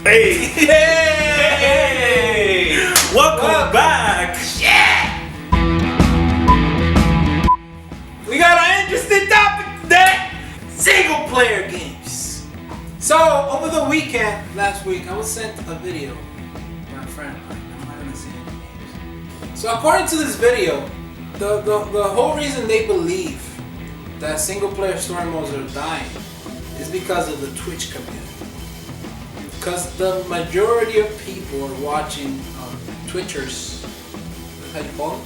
Hey! Hey! Welcome back! Yeah! We got an interesting topic today. Single player games. So, over the weekend, last week, I was sent a video by a friend. I'm not gonna say any names. So, according to this video, the whole reason they believe that single player story modes are dying is because of the Twitch community. Because the majority of people are watching Twitchers. How do you call them?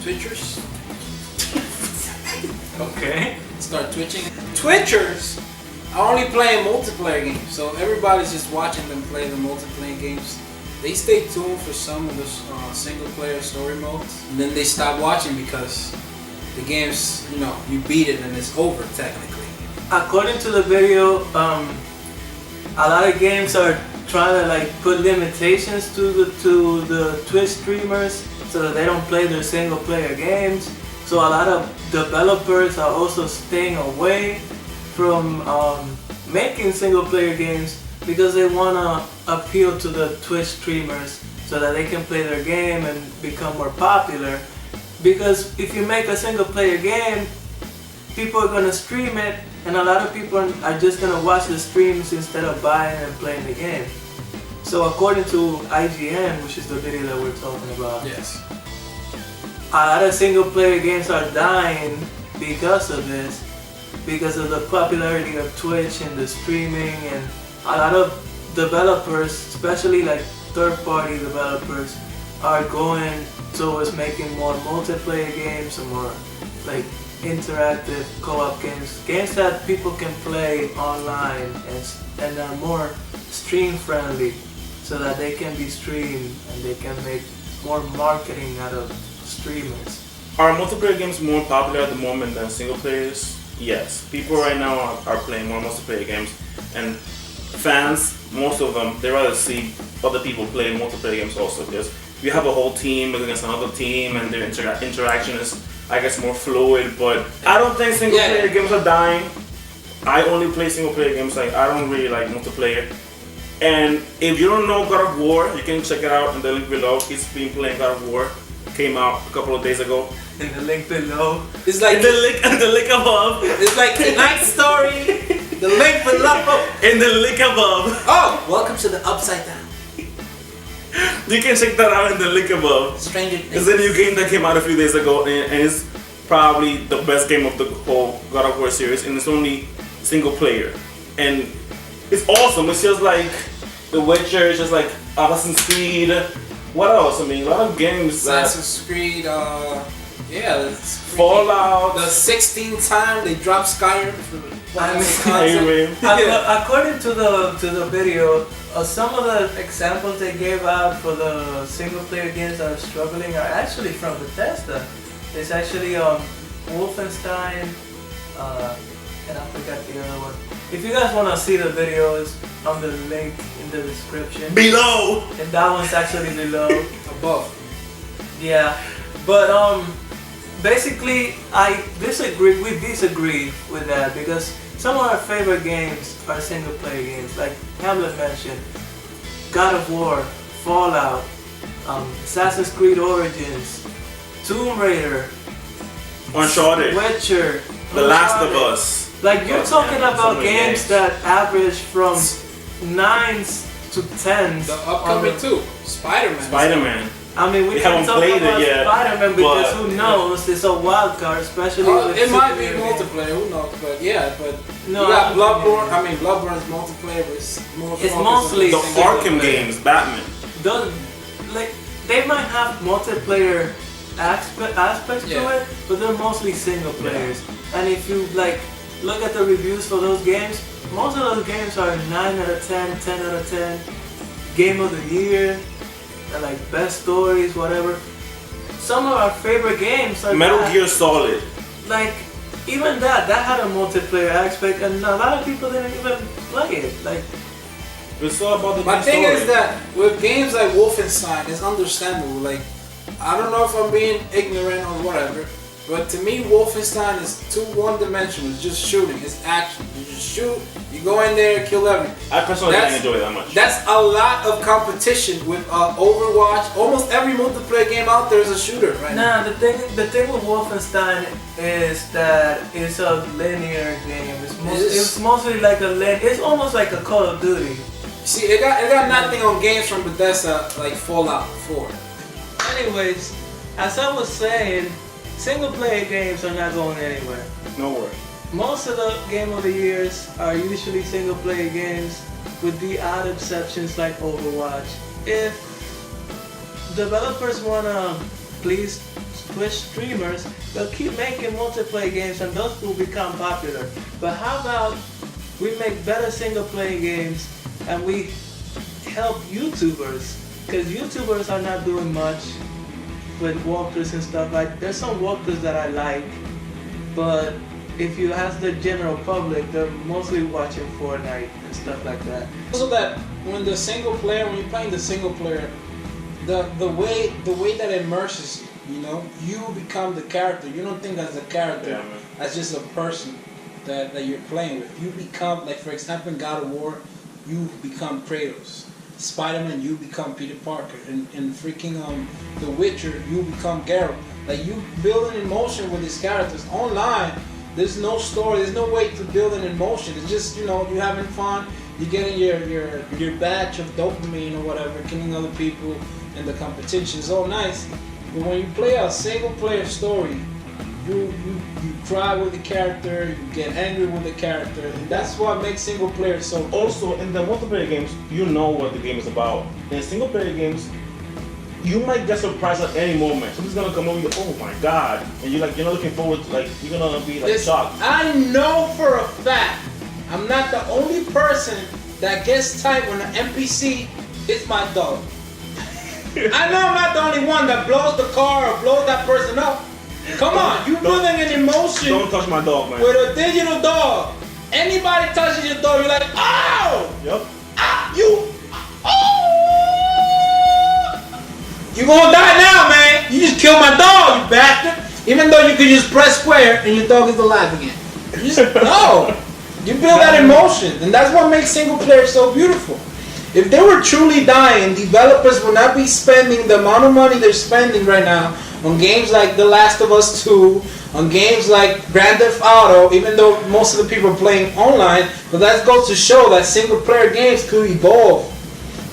Twitchers? Okay. Start twitching. Twitchers are only playing multiplayer games, so everybody's just watching them play the multiplayer games. They stay tuned for some of the single player story modes, and then they stop watching because the game's, you beat it and it's over technically. According to the video, a lot of games are trying to put limitations to the Twitch streamers so that they don't play their single player games. So a lot of developers are also staying away from making single player games because they want to appeal to the Twitch streamers so that they can play their game and become more popular. Because if you make a single player game, people are going to stream it, and a lot of people are just going to watch the streams instead of buying and playing the game. So according to IGN, which is the video that we're talking about, Yes. a lot of single player games are dying because of this, because of the popularity of Twitch and the streaming, and a lot of developers, especially third-party developers, are going towards making more multiplayer games and more interactive co-op games that people can play online and are more stream friendly, so that they can be streamed and they can make more marketing out of streamers. Are multiplayer games more popular at the moment than single players? Yes. People right now are playing more multiplayer games, and fans, most of them, they rather see other people play multiplayer games also, because you have a whole team against another team and their interaction is, I guess, more fluid. But I don't think single player games are dying. I only play single player games. I don't really like multiplayer. And if you don't know God of War, you can check it out in the link below. He's been playing God of War. Came out a couple of days ago. In the link below. It's like In the link above. It's like tonight's story. The link below. In the link above. Oh, welcome to the Upside Down. You can check that out in the link above. Stranger It's Things. a new game that came out a few days ago, and it's probably the best game of the whole God of War series, and it's only single player. And it's awesome. It's just like The Witcher, it's just like Assassin's Creed. What else? I mean, a lot of games. Assassin's Creed, it's Fallout. the 16th time they dropped Skyrim for Skyrim. According to the video, some of the examples they gave out for the single player games that are struggling are actually from Bethesda. It's actually Wolfenstein, and I forgot the other one. If you guys want to see the video, it's on the link in the description. Below. And that one's actually below. above. Yeah, but basically we disagree with that, because some of our favorite games are single player games, like Hamlet mentioned, God of War, Fallout, Assassin's Creed Origins, Tomb Raider, Uncharted. Witcher, The Last of Uncharted. Us. Like you're talking so about many games that average from 9s to 10s. The upcoming two, Spider-Man. Spider-Man. I mean, we We can't haven't talk played it about yet, Spider-Man because but- who knows? It's a wild card, especially with It might be superhero games. multiplayer, who knows? But but No, you got I don't Bloodborne. think I mean, Bloodborne's multiplayer, but it's more. It's focused on mostly The single Arkham player. games, Batman. Those, they might have multiplayer aspects to Yeah. it, but they're mostly single players. And if you look at the reviews for those games, most of those games are 9 out of 10, 10 out of 10, game of the year, and best stories, whatever. Some of our favorite games are Metal that. Gear Solid. Even that had a multiplayer aspect, and a lot of people didn't even play it. It's all about the My thing story. is that with games like Wolfenstein, it's understandable. I don't know if I'm being ignorant or whatever, But to me, Wolfenstein is too one-dimensional. It's just shooting. It's action. You just shoot. You go in there, kill everything. I personally didn't enjoy it that much. That's a lot of competition with Overwatch. Almost every multiplayer game out there is a shooter right now. The thing with Wolfenstein is that it's a linear game. It's mostly like it's almost like a Call of Duty. See, it got nothing on games from Bethesda like Fallout 4. Anyways, as I was saying, single player games are not going anywhere. Nowhere. Most of the Game of the Years are usually single player games, with the odd exceptions like Overwatch. If developers wanna please Twitch streamers, they'll keep making multiplayer games and those will become popular. But how about we make better single player games and we help YouTubers? Because YouTubers are not doing much with walkthroughs and stuff. There's some walkthroughs that I like, but if you ask the general public, they're mostly watching Fortnite and stuff like that. So that when you're playing the single player, the way that it immerses you, you become the character. You don't think as a character, as just a person that you're playing with. You become, like for example, in God of War, you become Kratos. Spider-Man, you become Peter Parker. In freaking The Witcher, you become Geralt. Like, you build an emotion with these characters. Online, there's no story, there's no way to build an emotion. It's just, you're having fun, you're getting your batch of dopamine or whatever, killing other people in the competition. It's all nice. But when you play a single player story, you cry with the character, you get angry with the character, and that's what makes single player so cool. Also, in the multiplayer games, you know what the game is about. In single player games, you might get surprised at any moment. Something's gonna come over, you go, oh my god, and you're not looking forward to, you're gonna be shocked. I know for a fact, I'm not the only person that gets tight when an NPC hits my dog. I know I'm not the only one that blows the car or blows that person up. Come on, you building an emotion. Don't touch my dog, man. With a digital dog. Anybody touches your dog, you're like, oh! Yep. You gonna die now, man. You just killed my dog, you bastard. Even though you could just press square and your dog is alive again. No. You build that emotion, and that's what makes single player so beautiful. If they were truly dying, developers would not be spending the amount of money they're spending right now on games like The Last of Us 2, on games like Grand Theft Auto, even though most of the people are playing online, but that goes to show that single player games could evolve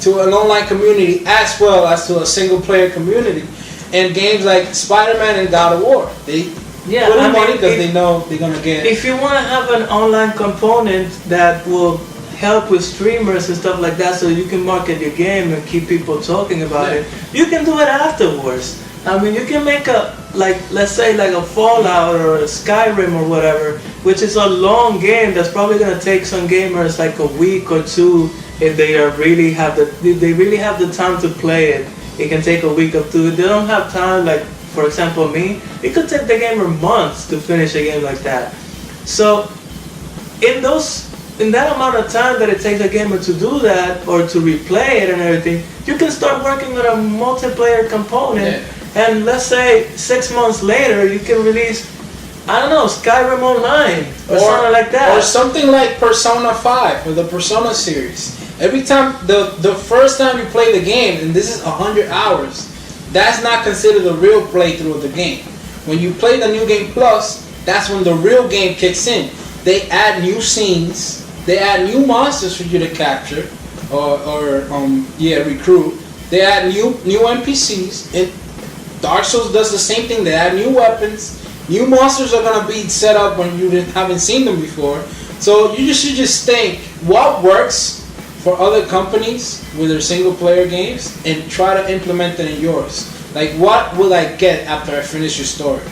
to an online community as well as to a single player community. And games like Spider-Man and God of War, they put in money because they know they're going to get... If you want to have an online component that will help with streamers and stuff like that so you can market your game and keep people talking about it, you can do it afterwards. I mean, you can make let's say a Fallout or a Skyrim or whatever, which is a long game that's probably going to take some gamers like a week or two if they really have the time to play it. It can take a week or two. If they don't have time, like for example me, it could take the gamer months to finish a game like that. So in that amount of time that it takes a gamer to do that or to replay it and everything, you can start working on a multiplayer component. And let's say 6 months later, you can release, I don't know, Skyrim Online or something like that. Or something like Persona 5 or the Persona series. Every time, the first time you play the game, and this is 100 hours, that's not considered a real playthrough of the game. When you play the New Game Plus, that's when the real game kicks in. They add new scenes, they add new monsters for you to capture, or recruit. They add new NPCs. Dark Souls does the same thing. They add new weapons. New monsters are going to be set up when you haven't seen them before. So you should just think what works for other companies with their single player games and try to implement it in yours. Like, what will I get after I finish your story?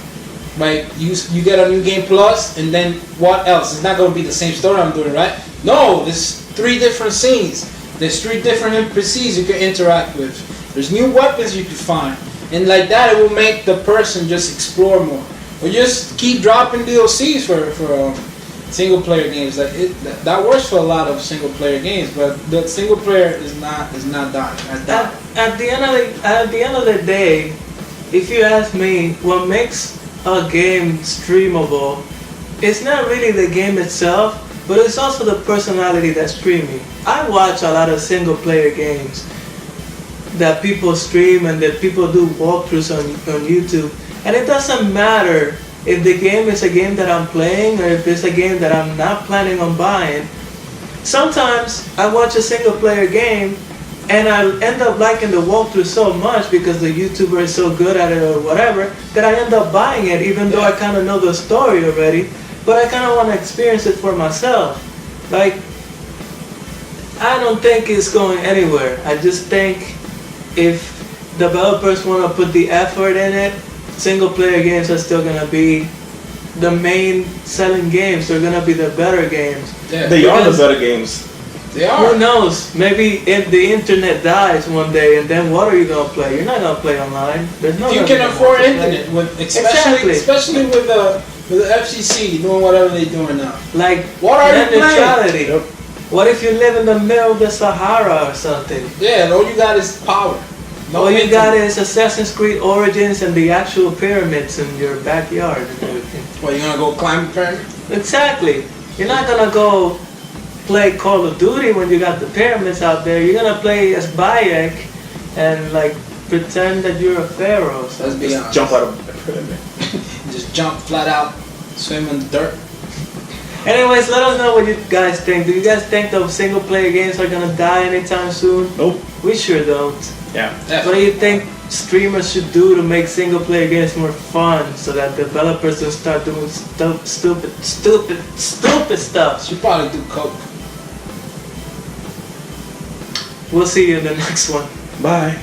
Like, you get a New Game Plus, and then what else? It's not going to be the same story I'm doing, right? No, there's 3 different scenes. There's 3 different NPCs you can interact with. There's new weapons you can find. And like that, it will make the person just explore more. Or just keep dropping DLCs for single player games. That works for a lot of single player games, but the single player is not dying. At the end of the day, if you ask me, what makes a game streamable, it's not really the game itself, but it's also the personality that's streaming. I watch a lot of single player games that people stream and that people do walkthroughs on YouTube, and it doesn't matter if the game is a game that I'm playing or if it's a game that I'm not planning on buying. Sometimes I watch a single player game and I end up liking the walkthrough so much because the YouTuber is so good at it or whatever that I end up buying it even though I kind of know the story already, but I kind of want to experience it for myself. Like, I don't think it's going anywhere. I just think if developers want to put the effort in it, single player games are still going to be the main selling games. They're going to be the better games. Yeah. They are the better games. They are. Who knows? Maybe if the internet dies one day, and then what are you going to play? You're not going to play online. There's no. You can afford internet, with especially with the FCC doing whatever they're doing now. Like, what are net you playing? neutrality. Yep. What if you live in the middle of the Sahara or something? Yeah, all you got is power. No All you internet. got is Assassin's Creed Origins and the actual pyramids in your backyard and everything. What, you gonna go climb the pyramid? Exactly. You're not gonna go play Call of Duty when you got the pyramids out there. You're gonna play as Bayek and like pretend that you're a pharaoh. So. Let's be honest. Jump out of the pyramid. Just jump flat out, swim in the dirt. Anyways, let us know what you guys think. Do you guys think those single player games are gonna die anytime soon? Nope. We sure don't. Yeah. What do you think streamers should do to make single player games more fun so that developers don't start doing stupid stuff? Should probably do coke. We'll see you in the next one. Bye.